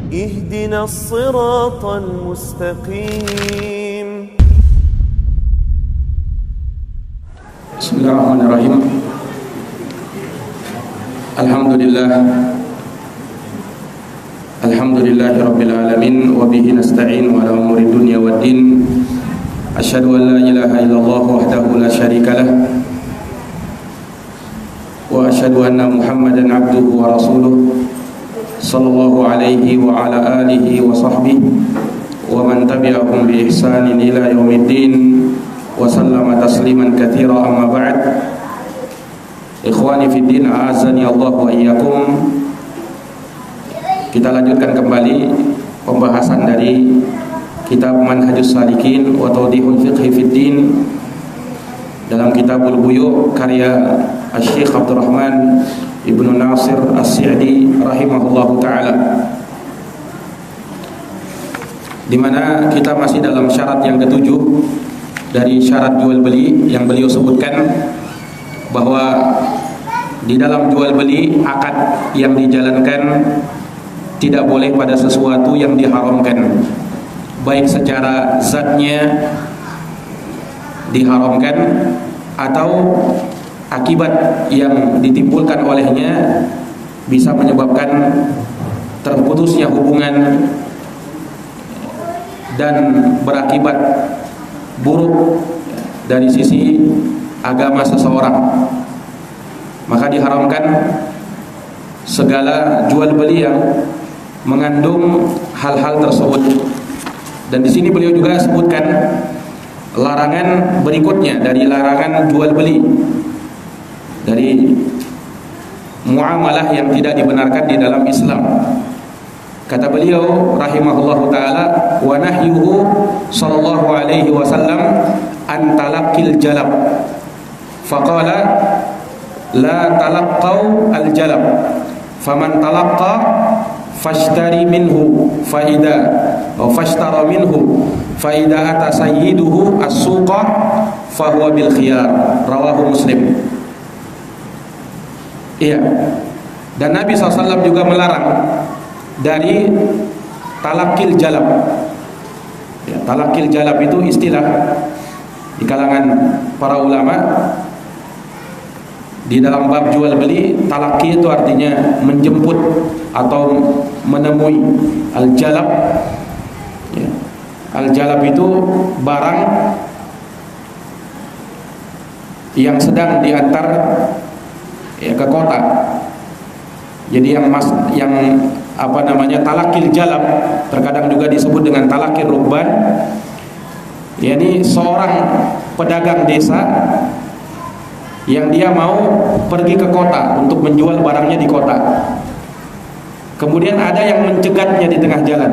اهدنا الصراط المستقيم. Bismillahirrahmanirrahim. Alhamdulillahi rabbil alamin wa bihi nasta'in ala umuri dunya waddin. Asyhadu an la ilaha illallah wahdahu la syarika lah wa asyhadu anna Muhammadan abduhu wa rasuluh sallallahu alaihi wa ala alihi wa sahbihi wa man tabi'ahum bi ihsanin ila yaumiddin wa sallama tasliman katsira, amma ba'd. Ikhwani fid din, a'azzani Allah wa iyyakum. Kita lanjutkan kembali pembahasan dari kitab Manhajus Salikin wa Tawdihul Fiqhi fid Din dalam Kitabul Buyu' karya Asy-Syaikh Abdurrahman Ibnu Nasir As-Sa'di rahimahullahu taala, di mana kita masih dalam syarat yang ketujuh dari syarat jual beli yang beliau sebutkan, bahwa di dalam jual beli akad yang dijalankan tidak boleh pada sesuatu yang diharamkan, baik secara zatnya diharamkan atau akibat yang ditimbulkan olehnya bisa menyebabkan terputusnya hubungan dan berakibat buruk dari sisi agama seseorang. Maka diharamkan segala jual beli yang mengandung hal-hal tersebut. Dan di sini beliau juga sebutkan larangan berikutnya dari larangan jual beli, dari muamalah yang tidak dibenarkan di dalam Islam. Kata beliau rahimahullahu taala, wa nahyuhu sallallahu alaihi wasallam an talaqqil jalab. Faqala la talaqqau al jalab. Faman talaqqa fashtari minhu fa idza aw fashtara minhu fa idza ata sayyiduhu as-suqa fa huwa bil khiyar. Rawahu Muslim. Iya. Dan Nabi SAW juga melarang dari talakil jalab. Ya, talakil jalab itu istilah di kalangan para ulama di dalam bab jual beli. Talaki itu artinya menjemput atau menemui. Al-jalab, ya, al-jalab itu barang yang sedang diantar ya ke kota. Jadi yang talakil jalab terkadang juga disebut dengan talakil rukban, yakni seorang pedagang desa yang dia mau pergi ke kota untuk menjual barangnya di kota. Kemudian ada yang mencegatnya di tengah jalan.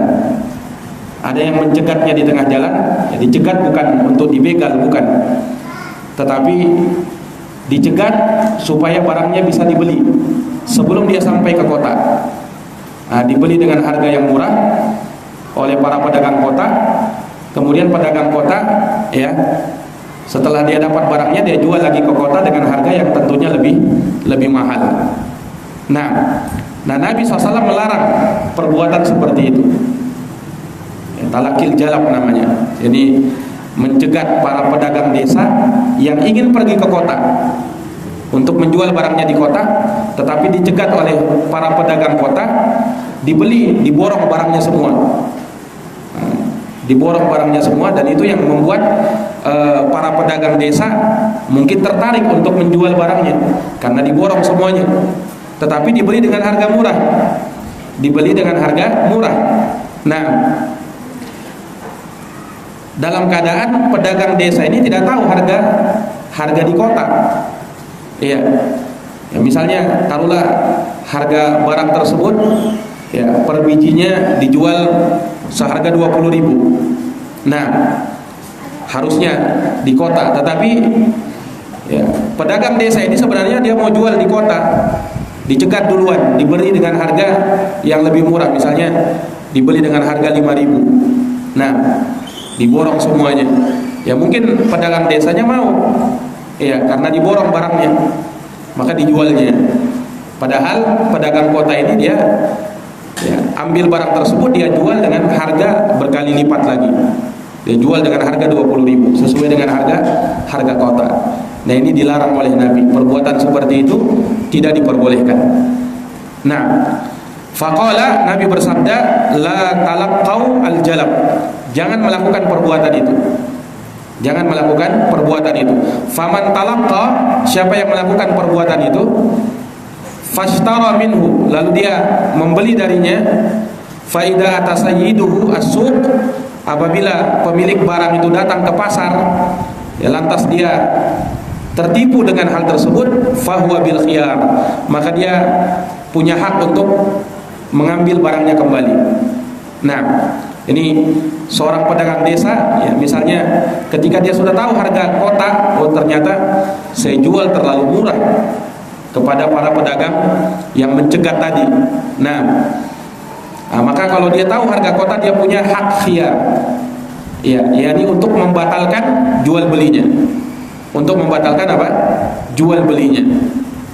Ada yang mencegatnya di tengah jalan. Jadi cegat bukan untuk dibegal, bukan, tetapi dicegat supaya barangnya bisa dibeli sebelum dia sampai ke kota. Nah, dibeli dengan harga yang murah oleh para pedagang kota. Kemudian pedagang kota, ya, setelah dia dapat barangnya, dia jual lagi ke kota dengan harga yang tentunya lebih mahal. Nah Nabi SAW melarang perbuatan seperti itu. Ya, talakil jalab namanya. Jadi mencegat para pedagang desa yang ingin pergi ke kota untuk menjual barangnya di kota, tetapi dicegat oleh para pedagang kota, diborong barangnya semua. Diborong barangnya semua, dan itu yang membuat para pedagang desa mungkin tertarik untuk menjual barangnya karena diborong semuanya, tetapi dibeli dengan harga murah. Nah, dalam keadaan pedagang desa ini tidak tahu harga di kota. Iya. Ya, misalnya taruhlah harga barang tersebut, ya, per bijinya dijual seharga 20.000. Nah, harusnya di kota, tetapi ya, pedagang desa ini sebenarnya dia mau jual di kota, dicegat duluan, diberi dengan harga yang lebih murah, misalnya dibeli dengan harga 5.000. Nah, diborong semuanya. Ya mungkin pedagang desanya mau, ya, karena diborong barangnya, maka dijualnya. Padahal pedagang kota ini dia Ya, ambil barang tersebut dia jual dengan harga berkali lipat lagi. Dia jual dengan harga 20.000 sesuai dengan harga kota. Nah, ini dilarang oleh Nabi. Perbuatan seperti itu tidak diperbolehkan. Nah, faqala, Nabi bersabda, la talaqqau al-jalab. Jangan melakukan perbuatan itu. Jangan melakukan perbuatan itu. Faman talaqqa, siapa yang melakukan perbuatan itu, fashtara minhu, lalu dia membeli darinya, fa idza atasayyiduhu as-suq, apabila pemilik barang itu datang ke pasar, ya lantas dia tertipu dengan hal tersebut, fahuwa bil khiyar, maka dia punya hak untuk mengambil barangnya kembali. Nah, ini seorang pedagang desa, ya misalnya ketika dia sudah tahu harga kota, oh ternyata saya jual terlalu murah kepada para pedagang yang mencegat tadi. Nah, maka kalau dia tahu harga kota, dia punya hak khiyar, ya, yakni untuk membatalkan jual belinya. Untuk membatalkan apa? Jual belinya.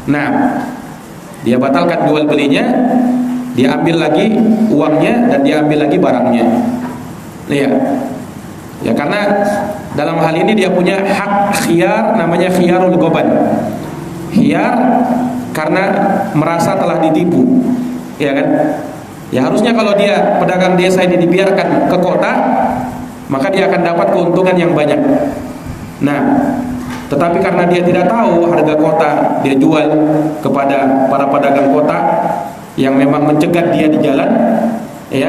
Nah, dia batalkan jual belinya, dia ambil lagi uangnya dan dia ambil lagi barangnya. Ya, ya karena dalam hal ini dia punya hak khiyar, namanya khiyarul goban. Khiyar karena merasa telah ditipu, ya kan? Ya harusnya kalau dia pedagang desa ini dibiarkan ke kota, maka dia akan dapat keuntungan yang banyak. Nah, tetapi karena dia tidak tahu harga kota, dia jual kepada para pedagang kota yang memang mencegat dia di jalan, ya.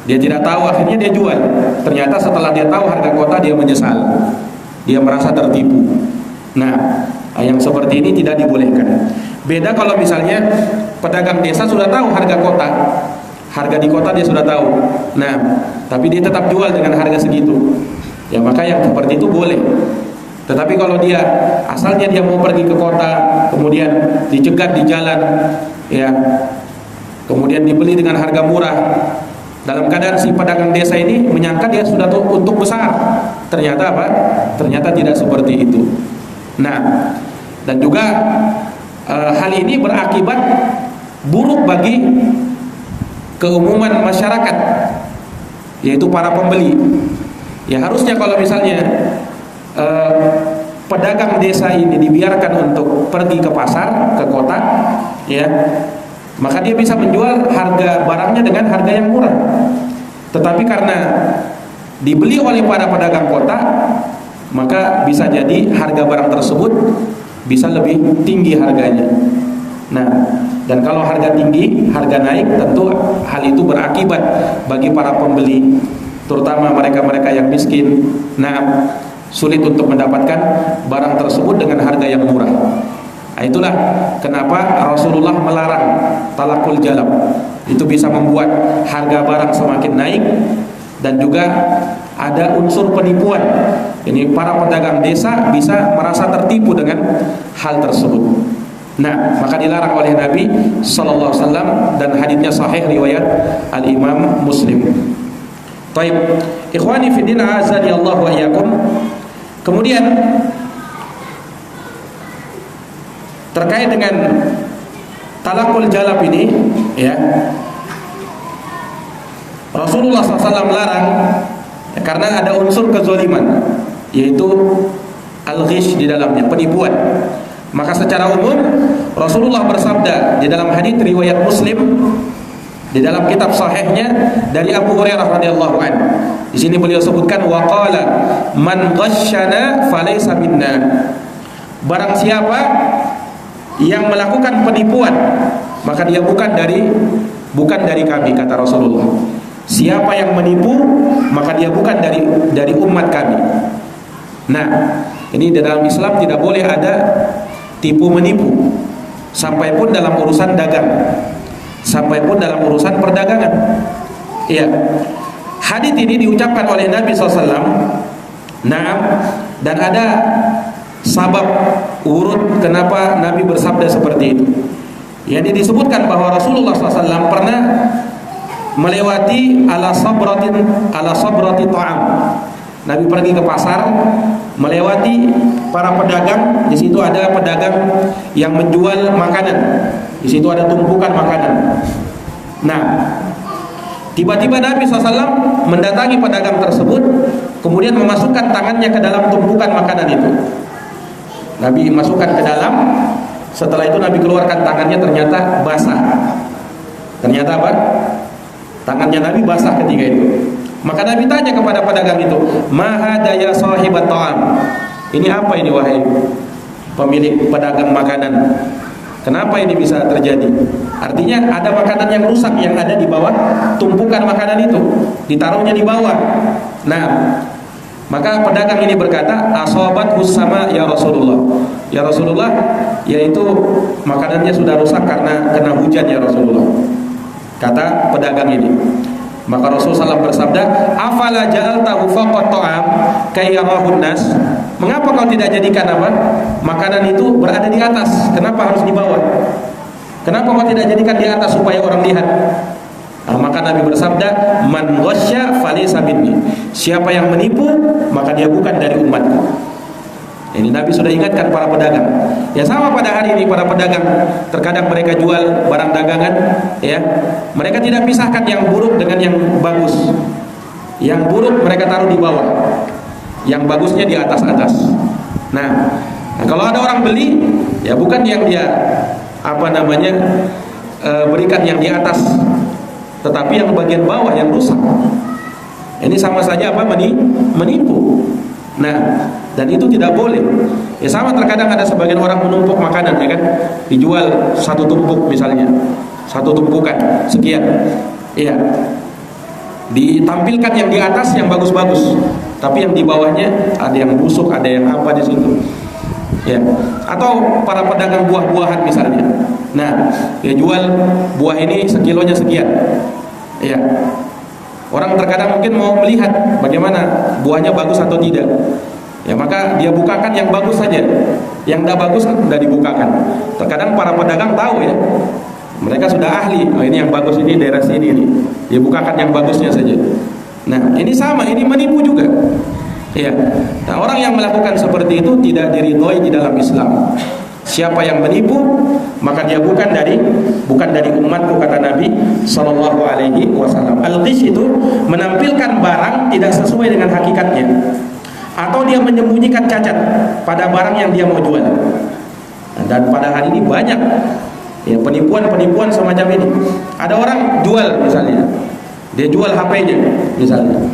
Dia tidak tahu, akhirnya dia jual. Ternyata setelah dia tahu harga kota, dia menyesal. Dia merasa tertipu. Nah, yang seperti ini tidak dibolehkan. Beda kalau misalnya pedagang desa sudah tahu harga kota, harga di kota dia sudah tahu. Nah, tapi dia tetap jual dengan harga segitu. Ya maka yang seperti itu boleh. Tetapi kalau dia asalnya dia mau pergi ke kota, kemudian dicegat di jalan, ya, kemudian dibeli dengan harga murah, dalam keadaan si pedagang desa ini menyangka dia sudah untung besar, ternyata apa? Ternyata tidak seperti itu. Nah, dan juga hal ini berakibat buruk bagi keumuman masyarakat, yaitu para pembeli. Ya harusnya kalau misalnya pedagang desa ini dibiarkan untuk pergi ke pasar, ke kota, ya, maka dia bisa menjual harga barangnya dengan harga yang murah. Tetapi karena dibeli oleh para pedagang kota, maka bisa jadi harga barang tersebut bisa lebih tinggi harganya. Nah, dan kalau harga tinggi, harga naik, tentu hal itu berakibat bagi para pembeli, terutama mereka-mereka yang miskin. Nah, sulit untuk mendapatkan barang tersebut dengan harga yang murah. Nah, itulah kenapa Rasulullah melarang talakul jalab. Itu bisa membuat harga barang semakin naik dan juga ada unsur penipuan. Ini para pedagang desa bisa merasa tertipu dengan hal tersebut. Nah, maka dilarang oleh Nabi sallallahu alaihi wasallam dan hadisnya sahih riwayat Al-Imam Muslim. Baik, ikhwani fi din azani Allah wa iyyakum. Kemudian terkait dengan talakul jalab ini, ya, Rasulullah SAW larang ya, karena ada unsur kezaliman, yaitu al-ghish di dalamnya, penipuan. Maka secara umum Rasulullah bersabda di dalam hadis riwayat Muslim, di dalam kitab sahihnya dari Abu Hurairah radhiyallahu anhu. Di sini beliau sebutkan waqala man ghasyana falaysa minna. Barang siapa yang melakukan penipuan, maka dia bukan dari kami, kata Rasulullah. Siapa yang menipu, maka dia bukan dari umat kami. Nah, ini di dalam Islam tidak boleh ada tipu menipu, sampai pun dalam urusan dagang, sampai pun dalam urusan perdagangan. Iya. Hadis ini diucapkan oleh Nabi SAW. Naam, dan ada sabab urut kenapa Nabi bersabda seperti itu. Yang disebutkan bahwa Rasulullah SAW pernah melewati ala sabrati ta'am. Nabi pergi ke pasar, melewati para pedagang. Di situ ada pedagang yang menjual makanan. Di situ ada tumpukan makanan. Nah, tiba-tiba Nabi SAW mendatangi pedagang tersebut, kemudian memasukkan tangannya ke dalam tumpukan makanan itu. Nabi masukkan ke dalam, setelah itu Nabi keluarkan tangannya, ternyata basah. Ternyata apa? Tangannya Nabi basah ketika itu. Maka Nabi tanya kepada pedagang itu, "Ma hadza ya sahibat ta'am?" Ini apa ini wahai pemilik pedagang makanan? Kenapa ini bisa terjadi? Artinya ada makanan yang rusak yang ada di bawah tumpukan makanan itu, ditaruhnya di bawah. Nah, maka pedagang ini berkata, "Asobat husama ya Rasulullah." Ya Rasulullah, yaitu makanannya sudah rusak karena kena hujan ya Rasulullah. Kata pedagang ini. Maka Rasulullah SAW bersabda, "Afala ja'altahu faqat ta'am kayyarahun nas?" Mengapa kau tidak jadikan apa? Makanan itu berada di atas. Kenapa harus di bawah? Kenapa kau tidak jadikan di atas supaya orang lihat? Nah, maka Nabi bersabda, "Man ghasya falaysa minni." Siapa yang menipu, maka dia bukan dari umatku. Ini Nabi sudah ingatkan para pedagang. Ya sama pada hari ini para pedagang, terkadang mereka jual barang dagangan, ya. Mereka tidak pisahkan yang buruk dengan yang bagus. Yang buruk mereka taruh di bawah, yang bagusnya di atas-atas. Nah, kalau ada orang beli, ya bukan yang dia berikan yang di atas, tetapi yang bagian bawah yang rusak. Ini sama saja menipu. Nah, dan itu tidak boleh. Ya sama terkadang ada sebagian orang menumpuk makanan, ya kan? Dijual satu tumpuk misalnya, satu tumpukan sekian. Iya. Ditampilkan yang di atas yang bagus-bagus, tapi yang di bawahnya ada yang busuk, ada yang apa di situ. Ya. Atau para pedagang buah-buahan misalnya. Nah, dia jual buah ini sekilonya sekian. Iya. Orang terkadang mungkin mau melihat bagaimana buahnya bagus atau tidak. Ya maka dia bukakan yang bagus saja. Yang tidak bagus tidak dibukakan. Terkadang para pedagang tahu ya. Mereka sudah ahli. Oh ini yang bagus ini daerah sini nih. Dia bukakan yang bagusnya saja. Nah, ini sama, ini menipu juga. Ya. Nah, orang yang melakukan seperti itu tidak diridhoi di dalam Islam. Siapa yang menipu, maka dia bukan dari umatku, kata Nabi sallallahu alaihi wasallam. Al-ghish itu menampilkan barang tidak sesuai dengan hakikatnya, atau dia menyembunyikan cacat pada barang yang dia mau jual. Dan pada hari ini banyak ya penipuan semacam ini. Ada orang jual misalnya, dia jual HP-nya misalnya.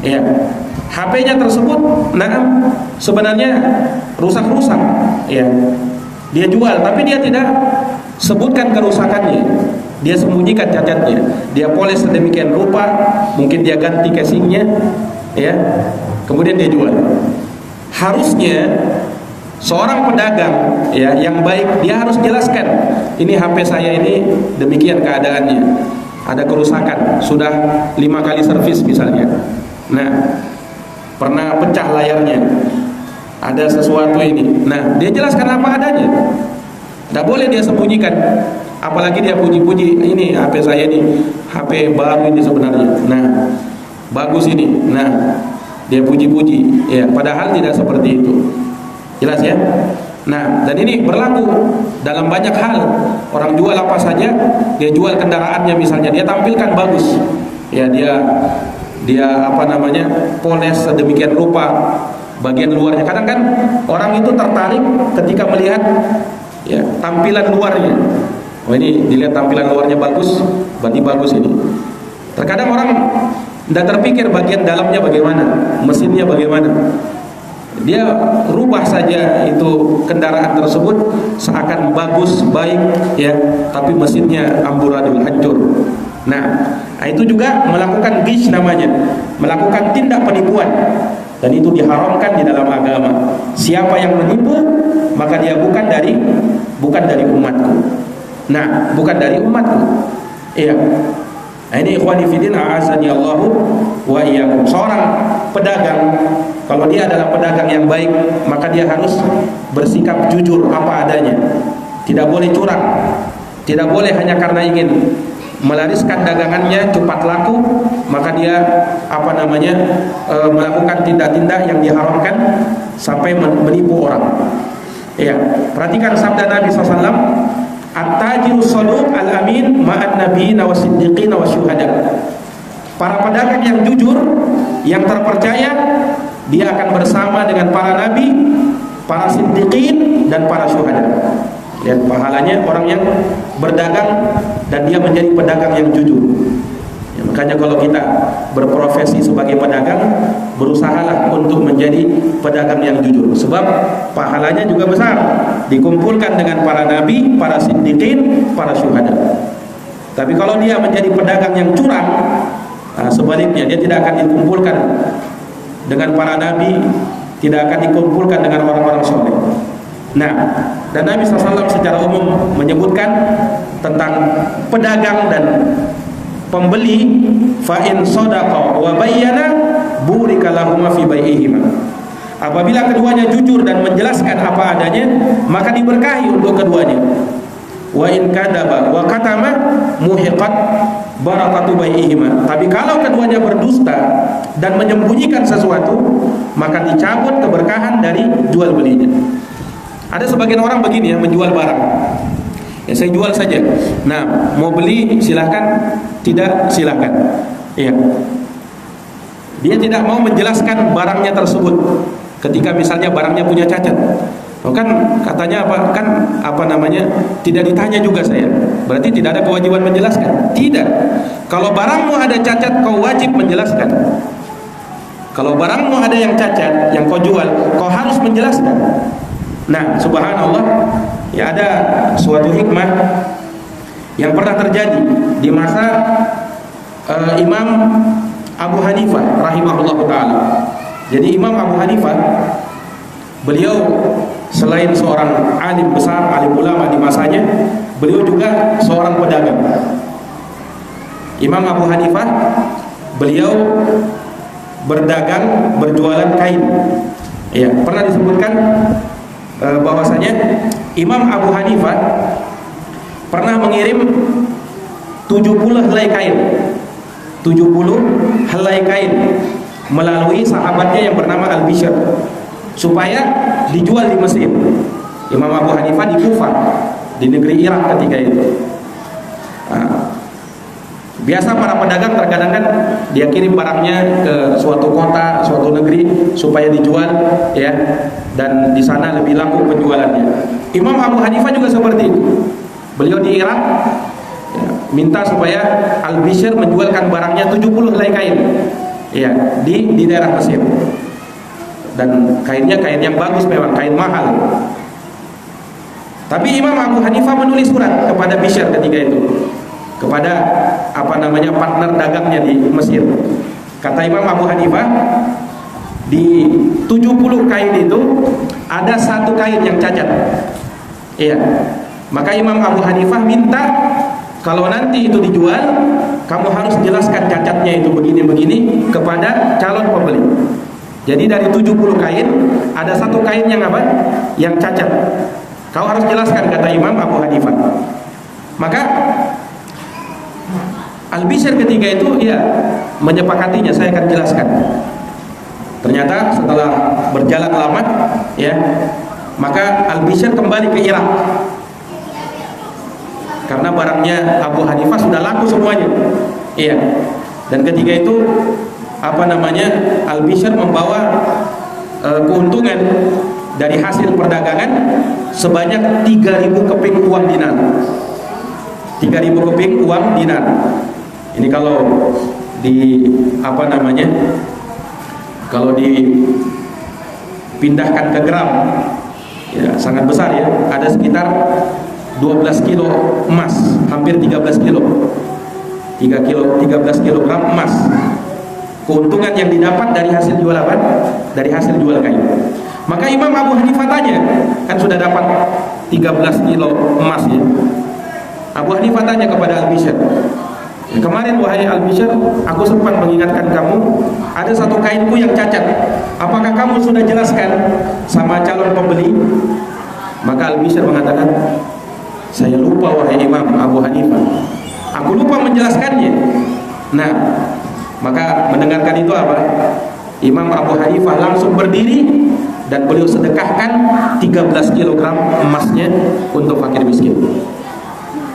Ya. HP-nya tersebut sebenarnya rusak-rusak, ya. Dia jual, tapi dia tidak sebutkan kerusakannya. Dia sembunyikan cacatnya. Dia poles sedemikian rupa, mungkin dia ganti casingnya, ya. Kemudian dia jual. Harusnya seorang pedagang, ya, yang baik, dia harus jelaskan, ini HP saya ini demikian keadaannya. Ada kerusakan, sudah 5 kali servis misalnya. Nah, pernah pecah layarnya. Ada sesuatu ini. Nah, dia jelaskan apa adanya. Tidak boleh dia sembunyikan. Apalagi dia puji-puji, ini HP saya ini, HP baru ini sebenarnya. Nah, bagus ini. Nah, dia puji-puji. Ya, padahal tidak seperti itu. Jelas ya? Nah, dan ini berlaku dalam banyak hal. Orang jual apa saja, dia jual kendaraannya misalnya, dia tampilkan bagus. Ya, dia poles sedemikian rupa bagian luarnya. Kadang kan orang itu tertarik ketika melihat ya tampilan luarnya. Oh ini dilihat tampilan luarnya bagus, berarti bagus ini. Terkadang orang tidak terpikir bagian dalamnya bagaimana, mesinnya bagaimana. Dia rubah saja itu kendaraan tersebut seakan bagus, baik ya, tapi mesinnya amburadul, hancur. Nah, itu juga melakukan ghish namanya, melakukan tindak penipuan. Dan itu diharamkan di dalam agama. Siapa yang menipu, maka dia bukan dari umatku. Nah, bukan dari umatku. Iya. Nah, ini ikhwani fillah a'azani Allahu wa iyyakum. Seorang pedagang, kalau dia adalah pedagang yang baik, maka dia harus bersikap jujur apa adanya. Tidak boleh curang. Tidak boleh hanya karena ingin melariskan dagangannya cepat laku, maka dia melakukan tindak-tindak yang diharamkan sampai menipu orang. Ya, perhatikan sabda Nabi SAW, At-tajirus shaduq al-amin ma'an nabiyina wasiddiqina wasyuhada. Para pedagang yang jujur, yang terpercaya, dia akan bersama dengan para nabi, para siddiqin, dan para syuhada. Lihat pahalanya orang yang berdagang dan dia menjadi pedagang yang jujur. Ya, makanya kalau kita berprofesi sebagai pedagang, berusahalah untuk menjadi pedagang yang jujur. Sebab pahalanya juga besar. Dikumpulkan dengan para nabi, para siddiqin, para syuhada. Tapi kalau dia menjadi pedagang yang curang, sebaliknya dia tidak akan dikumpulkan dengan para nabi, tidak akan dikumpulkan dengan orang-orang soleh. Nah, dan Nabi SAW secara umum menyebutkan tentang pedagang dan pembeli, fa in sadaqa wa bayyana burika lahuma fi bai'ihima. Apabila keduanya jujur dan menjelaskan apa adanya, maka diberkahi untuk keduanya. Wa in kadaba wa katama muhiqat barakatu bai'ihima. Tapi kalau keduanya berdusta dan menyembunyikan sesuatu, maka dicabut keberkahan dari jual belinya. Ada sebagian orang begini ya, menjual barang. Ya, saya jual saja. Nah, mau beli silahkan, tidak silahkan. Iya. Dia tidak mau menjelaskan barangnya tersebut. Ketika misalnya barangnya punya cacat, kan katanya apa? Kan apa namanya? Tidak ditanya juga saya. Berarti tidak ada kewajiban menjelaskan. Tidak. Kalau barangmu ada cacat, kau wajib menjelaskan. Kalau barangmu ada yang cacat, yang kau jual, kau harus menjelaskan. Nah, subhanallah, ya ada suatu hikmah yang pernah terjadi di masa Imam Abu Hanifah rahimahullah ta'ala. Jadi Imam Abu Hanifah, beliau selain seorang alim besar, alim ulama di masanya, beliau juga seorang pedagang. Imam Abu Hanifah, beliau berdagang, berjualan kain. Ya, pernah disebutkan bahwasanya Imam Abu Hanifah pernah mengirim 70 helai kain 70 helai kain melalui sahabatnya yang bernama Al-Bishr supaya dijual di Mesir. Imam Abu Hanifah di Kufah, di negeri Irak ketika itu. Biasa para pedagang terkadang kan dia kirim barangnya ke suatu kota, suatu negeri supaya dijual, ya, dan di sana lebih laku penjualannya. Imam Abu Hanifah juga seperti itu. Beliau di Irak, ya, minta supaya Al-Bishr menjualkan barangnya 70 helai kain, ya, di daerah Mesir. Dan kainnya kain yang bagus, memang kain mahal. Tapi Imam Abu Hanifah menulis surat kepada Bishr ketika itu, kepada apa namanya partner dagangnya di Mesir. Kata Imam Abu Hanifah, di 70 kain itu ada satu kain yang cacat. Iya. Maka Imam Abu Hanifah minta kalau nanti itu dijual, kamu harus jelaskan cacatnya itu begini-begini kepada calon pembeli. Jadi dari 70 kain ada satu kain yang apa? Yang cacat. Kau harus jelaskan, kata Imam Abu Hanifah. Maka Al-Bishr ketika itu ya menyepakatinya, saya akan jelaskan. Ternyata setelah berjalan lama, ya, maka Al-Bishr kembali ke Irak karena barangnya Abu Hanifah sudah laku semuanya. Iya. Dan ketika itu apa namanya Al-Bishr membawa keuntungan dari hasil perdagangan sebanyak 3.000 keping uang dinar. 3.000 keping uang dinar. Ini kalau di apa namanya, kalau dipindahkan ke gram, ya sangat besar ya. Ada sekitar 12 kilo emas, hampir 13 kilo, 13 kilogram emas. Keuntungan yang didapat dari hasil jual apa? Dari hasil jual kain. Maka Imam Abu Hanifah tanya, kan sudah dapat 13 kilo emas ya. Abu Hanifah tanya kepada Al-Bishr, kemarin wahai Al-Bishr, aku sempat mengingatkan kamu ada satu kainku yang cacat. Apakah kamu sudah jelaskan sama calon pembeli? Maka Al-Bishr mengatakan, saya lupa wahai Imam Abu Hanifah, aku lupa menjelaskannya. Nah, maka mendengarkan itu apa? Imam Abu Hanifah langsung berdiri dan beliau sedekahkan 13 kilogram emasnya untuk fakir miskin.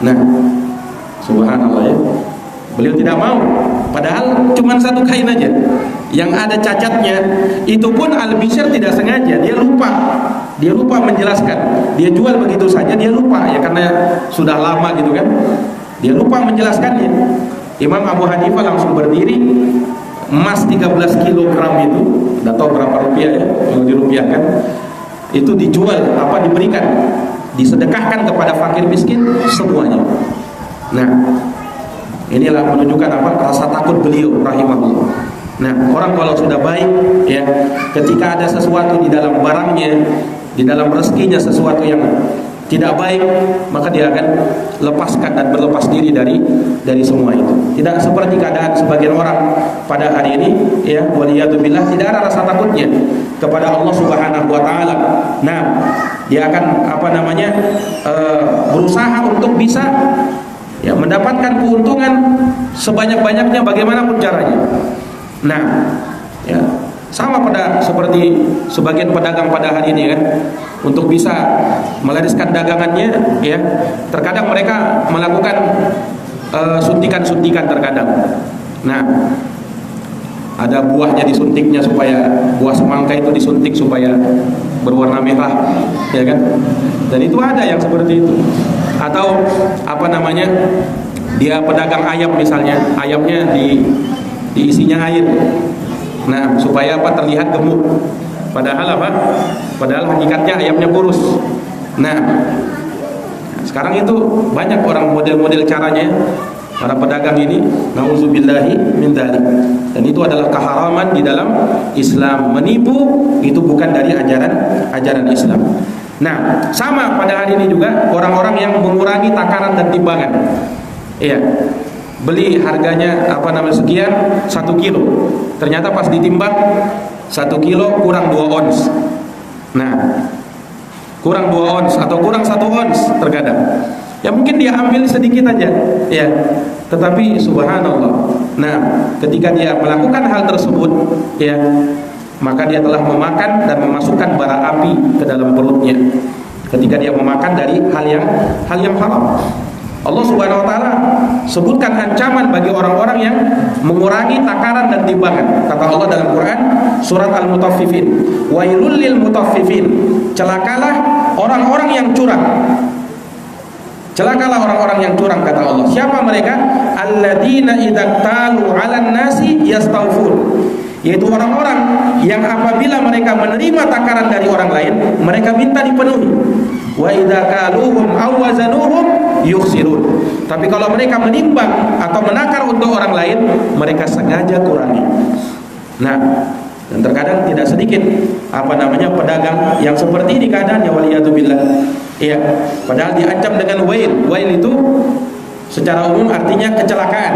Nah, subhanallah ya. Beliau tidak mau, padahal cuma satu kain aja yang ada cacatnya. Itu pun Al-Bishr tidak sengaja, dia lupa menjelaskan. Dia jual begitu saja, dia lupa ya, karena sudah lama gitu kan. Dia lupa menjelaskannya. Imam Abu Hanifah langsung berdiri, emas 13 kilogram itu, tidak tahu berapa rupiah ya, kalau dirupiahkan, itu dijual, diberikan, disedekahkan kepada fakir miskin semuanya. Nah, inilah menunjukkan rasa takut beliau rahimahullah. Nah, orang kalau sudah baik ya, ketika ada sesuatu di dalam barangnya, di dalam rezekinya sesuatu yang tidak baik, maka dia akan lepaskan dan berlepas diri dari semua itu. Tidak seperti keadaan sebagian orang pada hari ini ya, waliyadzubillah, tidak ada rasa takutnya kepada Allah Subhanahu wa taala. Nah, dia akan berusaha untuk bisa ya mendapatkan keuntungan sebanyak-banyaknya bagaimanapun caranya. Nah, ya sama seperti sebagian pedagang pada hari ini kan, untuk bisa melariskan dagangannya ya, terkadang mereka melakukan suntikan-suntikan terkadang. Nah, ada buahnya disuntiknya supaya buah semangka itu disuntik supaya berwarna merah ya kan, dan itu ada yang seperti itu. Atau dia pedagang ayam misalnya, ayamnya diisinya air. Nah, supaya terlihat gemuk. Padahal hakikatnya ayamnya kurus. Nah, sekarang itu banyak orang model-model caranya para pedagang ini, nauzubillahi min dzalik. Dan itu adalah keharaman di dalam Islam. Menipu itu bukan dari ajaran Islam. Nah, sama pada hari ini juga orang-orang yang mengurangi takaran dan timbangan. Iya. Beli harganya sekian 1 kilo. Ternyata pas ditimbang 1 kilo kurang 2 ons. Nah, kurang 2 ons atau kurang 1 ons terkadang. Ya mungkin dia ambil sedikit aja, ya. Tetapi subhanallah. Nah, ketika dia melakukan hal tersebut, ya, maka dia telah memakan dan memasukkan bara api ke dalam perutnya. Ketika dia memakan dari hal yang haram. Allah Subhanahu wa taala sebutkan ancaman bagi orang-orang yang mengurangi takaran dan timbangan. Kata Allah dalam Quran surat Al-Mutaffifin, wailul lil mutaffifin. Celakalah orang-orang yang curang. Celakalah orang-orang yang curang, kata Allah. Siapa mereka? Alladzina idza talu 'alan nasi yastawfun. Yaitu orang-orang yang apabila mereka menerima takaran dari orang lain, mereka minta dipenuhi. Wa idza kaluhum aw wazanuhum yukhsirun. Tapi kalau mereka menimbang atau menakar untuk orang lain, mereka sengaja kurangi. Nah, dan terkadang tidak sedikit pedagang yang seperti ini keadaannya, waliyadzubillah. Iya, padahal diancam dengan wail. Wail itu secara umum artinya kecelakaan,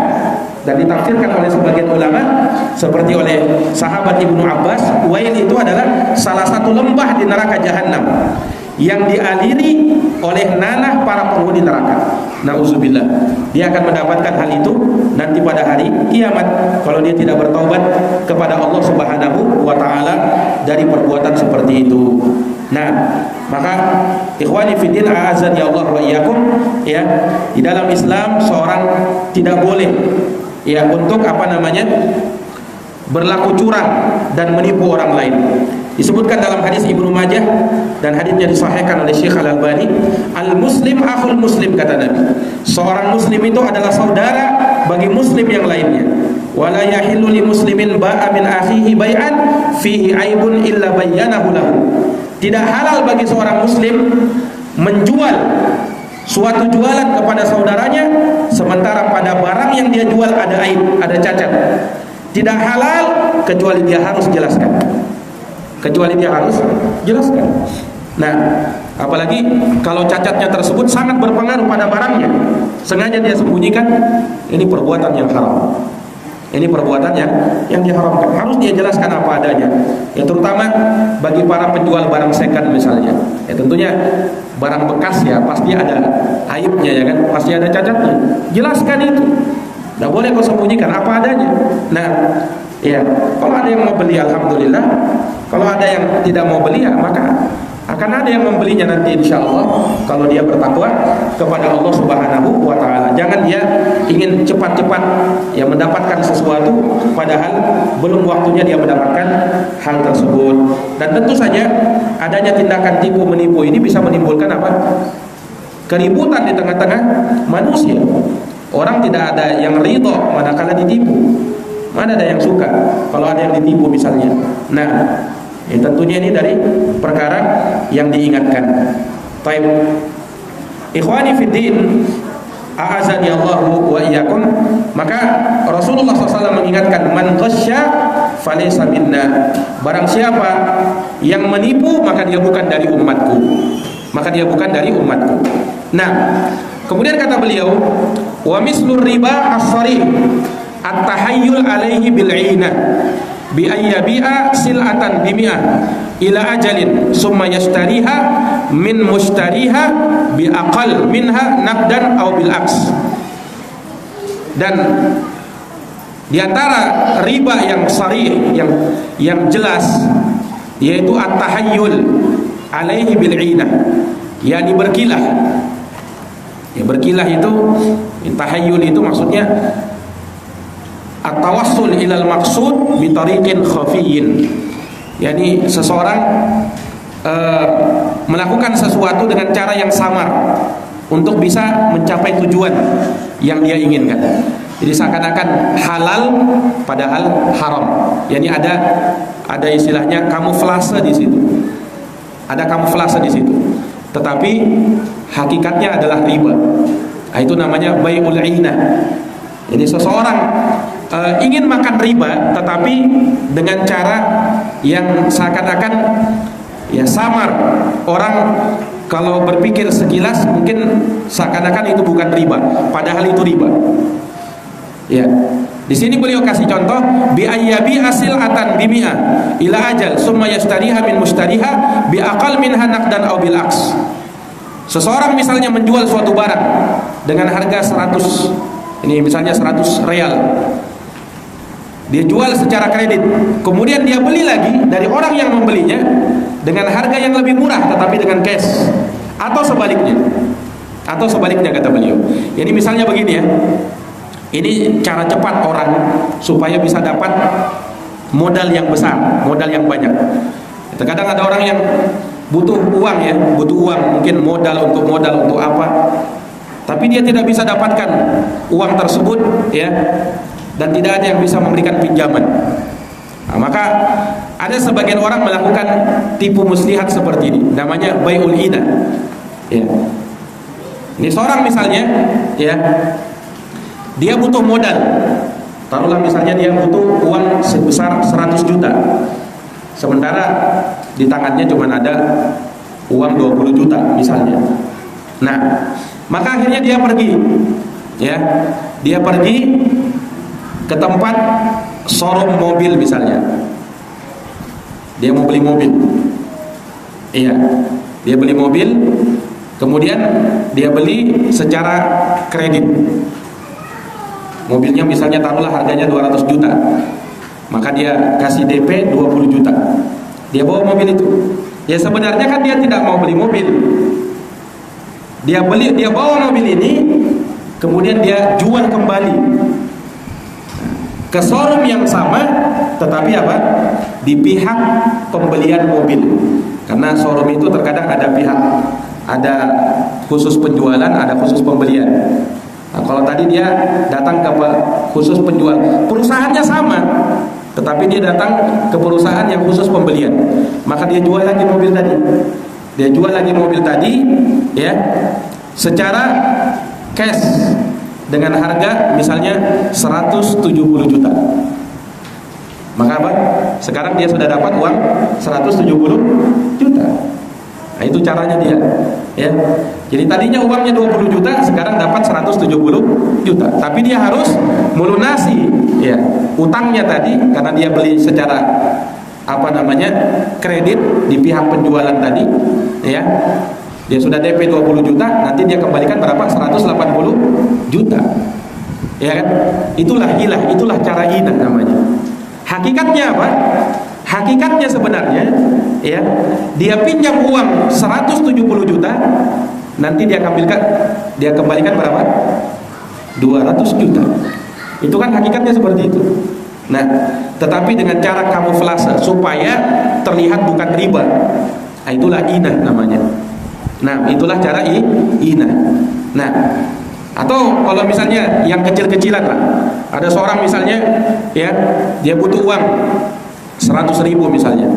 dan ditafsirkan oleh sebagian ulama seperti oleh sahabat Ibnu Abbas, wail itu adalah salah satu lembah di neraka jahanam yang dialiri oleh nanah para penghuni neraka. Nauzubillah. Dia akan mendapatkan hal itu nanti pada hari kiamat kalau dia tidak bertaubat kepada Allah Subhanahu wa taala dari perbuatan seperti itu. Nah, maka ikhwani fiddin a'azzani Allah wa iyyakum, ya, di dalam Islam seorang tidak boleh ya untuk berlaku curang dan menipu orang lain. Disebutkan dalam hadis Ibnu Majah dan hadisnya disahihkan oleh Syekh Al-Albani, al-muslim akhul muslim, kata Nabi. Seorang muslim itu adalah saudara bagi muslim yang lainnya. Wala yahillu li muslimin ba'a min akhihi bai'an fihi aibun illa bayyanahu lahu. Tidak halal bagi seorang muslim menjual suatu jualan kepada saudaranya sementara pada barang yang dia jual ada aib, ada cacat. Tidak halal kecuali dia harus jelaskan. Nah, apalagi kalau cacatnya tersebut sangat berpengaruh pada barangnya, sengaja dia sembunyikan, ini perbuatan yang haram. Ini perbuatan yang diharamkan. Harus dia jelaskan apa adanya. Ya, terutama bagi para penjual barang second misalnya. Ya, tentunya barang bekas ya pasti ada aibnya, ya kan? Pasti ada cacatnya. Jelaskan itu. Tidak boleh kau sembunyikan apa adanya. Nah, ya, kalau ada yang mau beli alhamdulillah. Kalau ada yang tidak mau beli ya maka Akan ada yang membelinya nanti insya Allah kalau dia bertakwa kepada Allah Subhanahu wa Ta'ala. Jangan dia ingin cepat-cepat ya mendapatkan sesuatu padahal belum waktunya dia mendapatkan hal tersebut. Dan tentu saja adanya tindakan tipu menipu ini bisa menimbulkan apa? Keributan di tengah-tengah manusia. Orang tidak ada yang ridho manakala ditipu. Mana ada yang suka kalau ada yang ditipu misalnya. Nah, tentunya ini dari perkara yang diingatkan. Baik, ikhwani fiddin, a'azani Allahu wa iyyakum. Maka Rasulullah SAW mengingatkan, man ghasya falaysa minna. Barang siapa yang menipu maka dia bukan dari umatku. Maka dia bukan dari umatku. Nah, kemudian kata beliau, wa mislur riba as-sarih at-tahayyul alaihi bil 'ina bi ayyabi'a sil'atan bimi'ah ila ajalin summa yashtariha min mushtariha bi aqal minha naqdan aw bil aks. Dan di antara riba yang sharih yang jelas yaitu at-tahayyul alaihi bil 'ina, yakni berkilah. Ya, berkilah itu tahayyul itu maksudnya at-tawassul ilal maqsud bi tariqin khafiyyin. Yani seseorang melakukan sesuatu dengan cara yang samar untuk bisa mencapai tujuan yang dia inginkan. Jadi seakan-akan halal padahal haram. Yani ada istilahnya kamuflase di situ. Ada kamuflase di situ. Tetapi hakikatnya adalah riba. Nah, itu namanya bai'ul 'ina. Jadi seseorang ingin makan riba tetapi dengan cara yang seakan-akan ya samar. Orang kalau berpikir sekilas mungkin seakan-akan itu bukan riba, padahal itu riba. Ya. Di sini beliau kasih contoh bi ayyabi asil atan bimi'ah ila ajal summa yashtariha min mushtariha bi aqal minha naqdan aw bil aks. Seseorang misalnya menjual suatu barang dengan harga 100, ini misalnya 100 real. Dia jual secara kredit, kemudian dia beli lagi dari orang yang membelinya dengan harga yang lebih murah tetapi dengan cash, atau sebaliknya kata beliau. Jadi misalnya begini ya, ini cara cepat orang supaya bisa dapat modal yang besar, modal yang banyak. Terkadang ada orang yang butuh uang ya, mungkin modal untuk apa, tapi dia tidak bisa dapatkan uang tersebut ya, dan tidak ada yang bisa memberikan pinjaman. Nah, maka ada sebagian orang melakukan tipu muslihat seperti ini, namanya bai'ul 'ina. Ya. Ini seorang misalnya ya, dia butuh modal. Taruhlah misalnya dia butuh uang sebesar 100 juta. Sementara di tangannya cuma ada uang 20 juta misalnya. Nah, maka akhirnya dia pergi. Ya. Dia pergi ke tempat showroom mobil misalnya. Dia mau beli mobil. Iya. Dia beli mobil, kemudian dia beli secara kredit. Mobilnya misalnya taruhlah harganya 200 juta. Maka dia kasih DP 20 juta. Dia bawa mobil itu. Ya sebenarnya kan dia tidak mau beli mobil. Dia bawa mobil ini, kemudian dia jual kembali ke showroom yang sama, tetapi apa? Di pihak pembelian mobil. Karena showroom itu terkadang ada khusus penjualan, ada khusus pembelian. Nah, kalau tadi dia datang ke khusus penjual, perusahaannya sama, tetapi dia datang ke perusahaan yang khusus pembelian, maka dia jual lagi mobil tadi. Ya, secara cash dengan harga misalnya 170 juta. Maka apa? Sekarang dia sudah dapat uang 170 juta. Nah, itu caranya dia. Ya. Jadi tadinya uangnya 20 juta, sekarang dapat 170 juta. Tapi dia harus melunasi ya utangnya tadi karena dia beli secara kredit di pihak penjualan tadi ya. Dia sudah DP 20 juta, nanti dia kembalikan berapa? 180 juta. Ya kan? Itulah hilah, itulah cara hina namanya. Hakikatnya apa? Hakikatnya sebenarnya ya, dia pinjam uang 170 juta, nanti dia kembalikan berapa? 200 juta. Itu kan hakikatnya seperti itu. Nah, tetapi dengan cara kamuflase supaya terlihat bukan riba. Nah, itulah inah namanya. Nah, itulah cara inah. Nah, atau kalau misalnya yang kecil-kecilan lah, ada seorang misalnya ya, dia butuh uang 100.000 misalnya,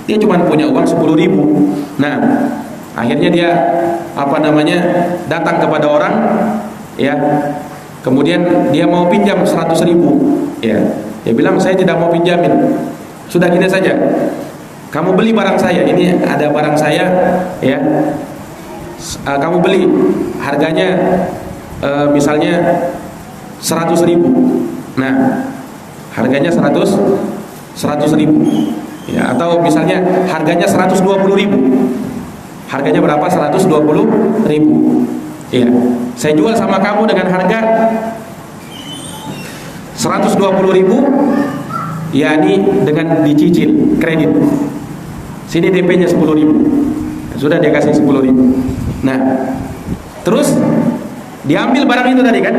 dia cuma punya uang 10.000. Nah, akhirnya dia datang kepada orang ya, kemudian dia mau pinjam 100.000 ya, dia bilang saya tidak mau pinjamin, sudah gini saja, kamu beli barang saya, ini ada barang saya ya, kamu beli harganya misalnya 100.000. Nah, harganya 100.000 ya, atau misalnya harganya 120.000. Harganya berapa? 120.000 ya. Saya jual sama kamu dengan harga 120.000, yakni dengan dicicil kredit. Sini DP-nya 10.000. Sudah dia kasih 10.000. Nah, terus diambil barang itu tadi kan.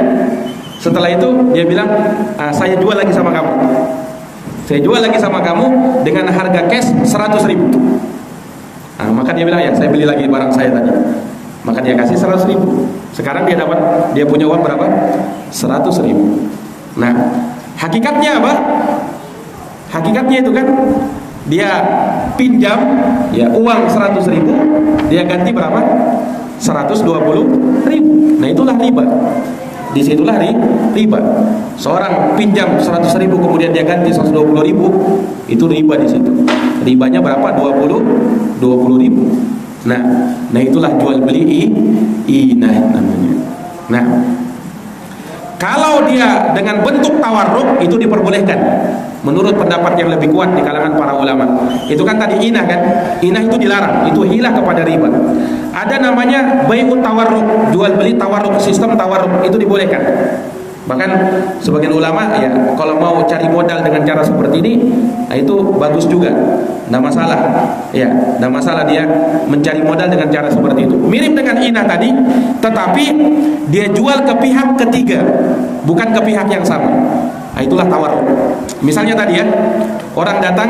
Setelah itu dia bilang, saya jual lagi sama kamu. Saya jual lagi sama kamu dengan harga cash 100.000. Nah, maka dia bilang, ya saya beli lagi barang saya tadi. Maka dia kasih 100.000. Sekarang dia punya uang berapa? 100.000. Nah, hakikatnya apa? Hakikatnya itu kan dia pinjam ya uang 100.000, dia ganti berapa? 120.000. Nah, itulah riba. Disitulah riba. Seorang pinjam 100.000 kemudian dia ganti 120.000, itu riba di situ. Ribanya berapa? 20.000. Nah itulah jual beli inah namanya. Nah, kalau dia dengan bentuk tawarruk itu diperbolehkan menurut pendapat yang lebih kuat di kalangan para ulama. Itu kan tadi inah kan? Inah itu dilarang, itu hilah kepada riba. Ada namanya bai'ut tawarruk, jual beli tawarruk, sistem tawarruk itu dibolehkan. Bahkan sebagian ulama ya, kalau mau cari modal dengan cara seperti ini, nah itu bagus juga, tidak masalah. Ya, tidak masalah dia mencari modal dengan cara seperti itu. Mirip dengan inah tadi, tetapi dia jual ke pihak ketiga, bukan ke pihak yang sama. Nah, itulah tawarruk. Misalnya tadi ya, orang datang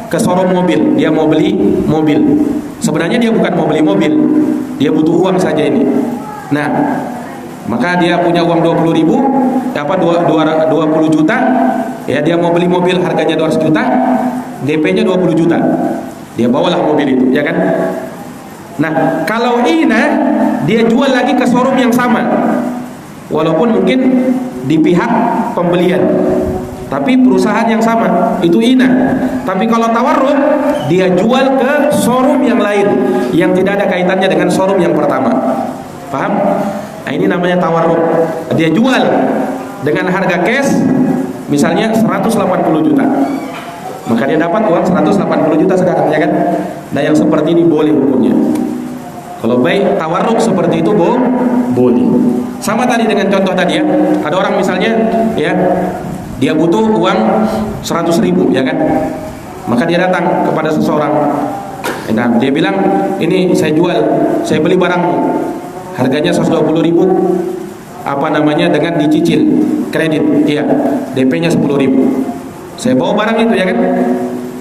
ke showroom mobil, dia mau beli mobil. Sebenarnya dia bukan mau beli mobil, dia butuh uang saja ini. Nah, maka dia punya uang 20.000, dapat 20 juta, ya dia mau beli mobil harganya 200 juta, DP-nya 20 juta. Dia bawalah mobil itu, ya kan? Nah, kalau inah dia jual lagi ke showroom yang sama. Walaupun mungkin di pihak pembelian, tapi perusahaan yang sama, itu inah. Tapi kalau tawarruk, dia jual ke showroom yang lain yang tidak ada kaitannya dengan showroom yang pertama. Paham? Nah, ini namanya tawarruk. Dia jual dengan harga cash misalnya 180 juta. Maka dia dapat uang 180 juta sekarang, ya kan? Nah, yang seperti ini boleh hukumnya. Kalau baik tawarruk seperti itu boleh. Sama tadi dengan contoh tadi ya. Ada orang misalnya ya, dia butuh uang 100.000, ya kan? Maka dia datang kepada seseorang. Nah, dia bilang, ini saya beli barang harganya 120.000, dengan dicicil kredit, iya, DP-nya 10.000. Saya bawa barang itu, ya kan?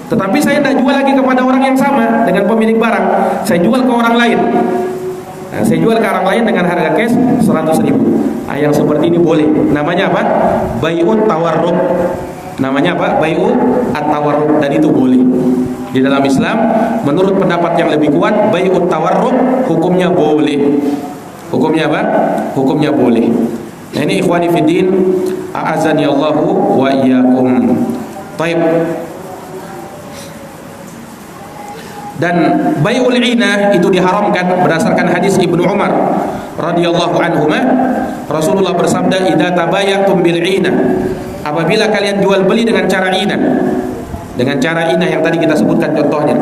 Tetapi saya tidak jual lagi kepada orang yang sama dengan pemilik barang. Saya jual ke orang lain. Nah, saya jual ke orang lain dengan harga cash 100.000. Nah, yang seperti ini boleh. Namanya apa? Bai'ut tawarruk. Namanya apa? Bai'ut at-tawarruk, dan itu boleh. Di dalam Islam, menurut pendapat yang lebih kuat, bai'ut tawarruk hukumnya boleh. Hukumnya apa? Hukumnya boleh. Nah, ini ikhwani fiddin, a'azani Allahu wa iyyakum. Baik. Dan bai'ul inah itu diharamkan berdasarkan hadis Ibnu Umar radhiyallahu anhuma. Rasulullah bersabda, "Idza tabayatum bil inah." Apabila kalian jual beli dengan cara inah. Dengan cara inah yang tadi kita sebutkan contohnya.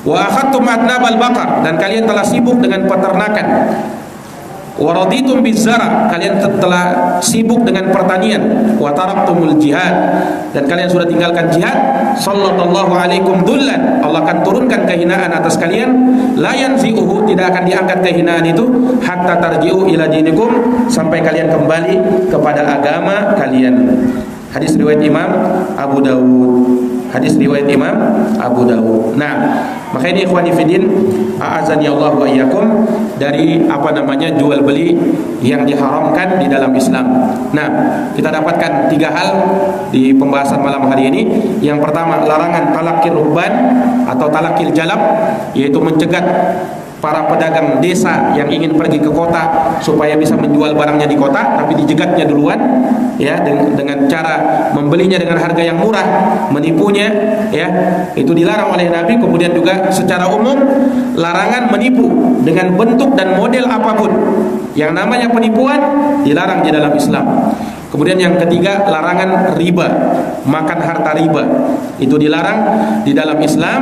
Wa akhadtum adnabal baqar, dan kalian telah sibuk dengan peternakan Wa raditum bizara, kalian telah sibuk dengan pertanian. Wa taraktumul jihad, dan kalian sudah tinggalkan jihad. Sallallahu alaikum dhullan, Allah akan turunkan kehinaan atas kalian. La yanzi'uhu, tidak akan diangkat kehinaan itu hatta tarji'u ila dinikum, sampai kalian kembali kepada agama kalian. Hadis riwayat Imam Abu Dawud. Hadis riwayat Imam Abu Dawud. Nah, maka ini ikhwani fillah, a'azani Allah wa iyyakum, dari jual beli yang diharamkan di dalam Islam. Nah, kita dapatkan 3 hal di pembahasan malam hari ini. Yang pertama, larangan talakil rukban atau talakil jalab, yaitu mencegat para pedagang desa yang ingin pergi ke kota supaya bisa menjual barangnya di kota, tapi dijegatnya duluan, ya, dengan cara membelinya dengan harga yang murah, menipunya, ya, itu dilarang oleh Nabi. Kemudian juga secara umum larangan menipu dengan bentuk dan model apapun. Yang namanya penipuan dilarang di dalam Islam. Kemudian yang ketiga, larangan riba, makan harta riba, itu dilarang di dalam Islam,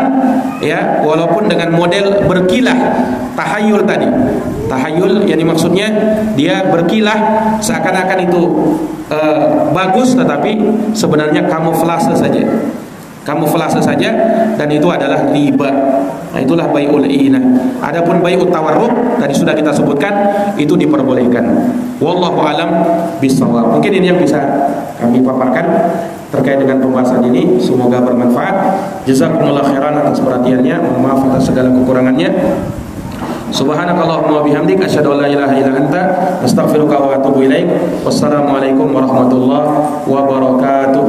ya, walaupun dengan model berkilah, tahayul tadi. Tahayul, yang maksudnya dia berkilah seakan-akan itu bagus, tetapi sebenarnya kamuflase saja. Kamuflase saja, dan itu adalah riba. Nah, itulah bai'ul inah. Adapun bai'ut tawarruk tadi sudah kita sebutkan, itu diperbolehkan. Wallahu alam bisawab. Mungkin ini yang bisa kami paparkan terkait dengan pembahasan ini. Semoga bermanfaat. Jazakumullah khairan atas perhatiannya. Mohon maaf atas segala kekurangannya. Subhanakallahumma wa bihamdik, asyhadu an la ilaha illa anta, astaghfiruka wa atubu ilaik. Wassalamualaikum warahmatullahi wabarakatuh.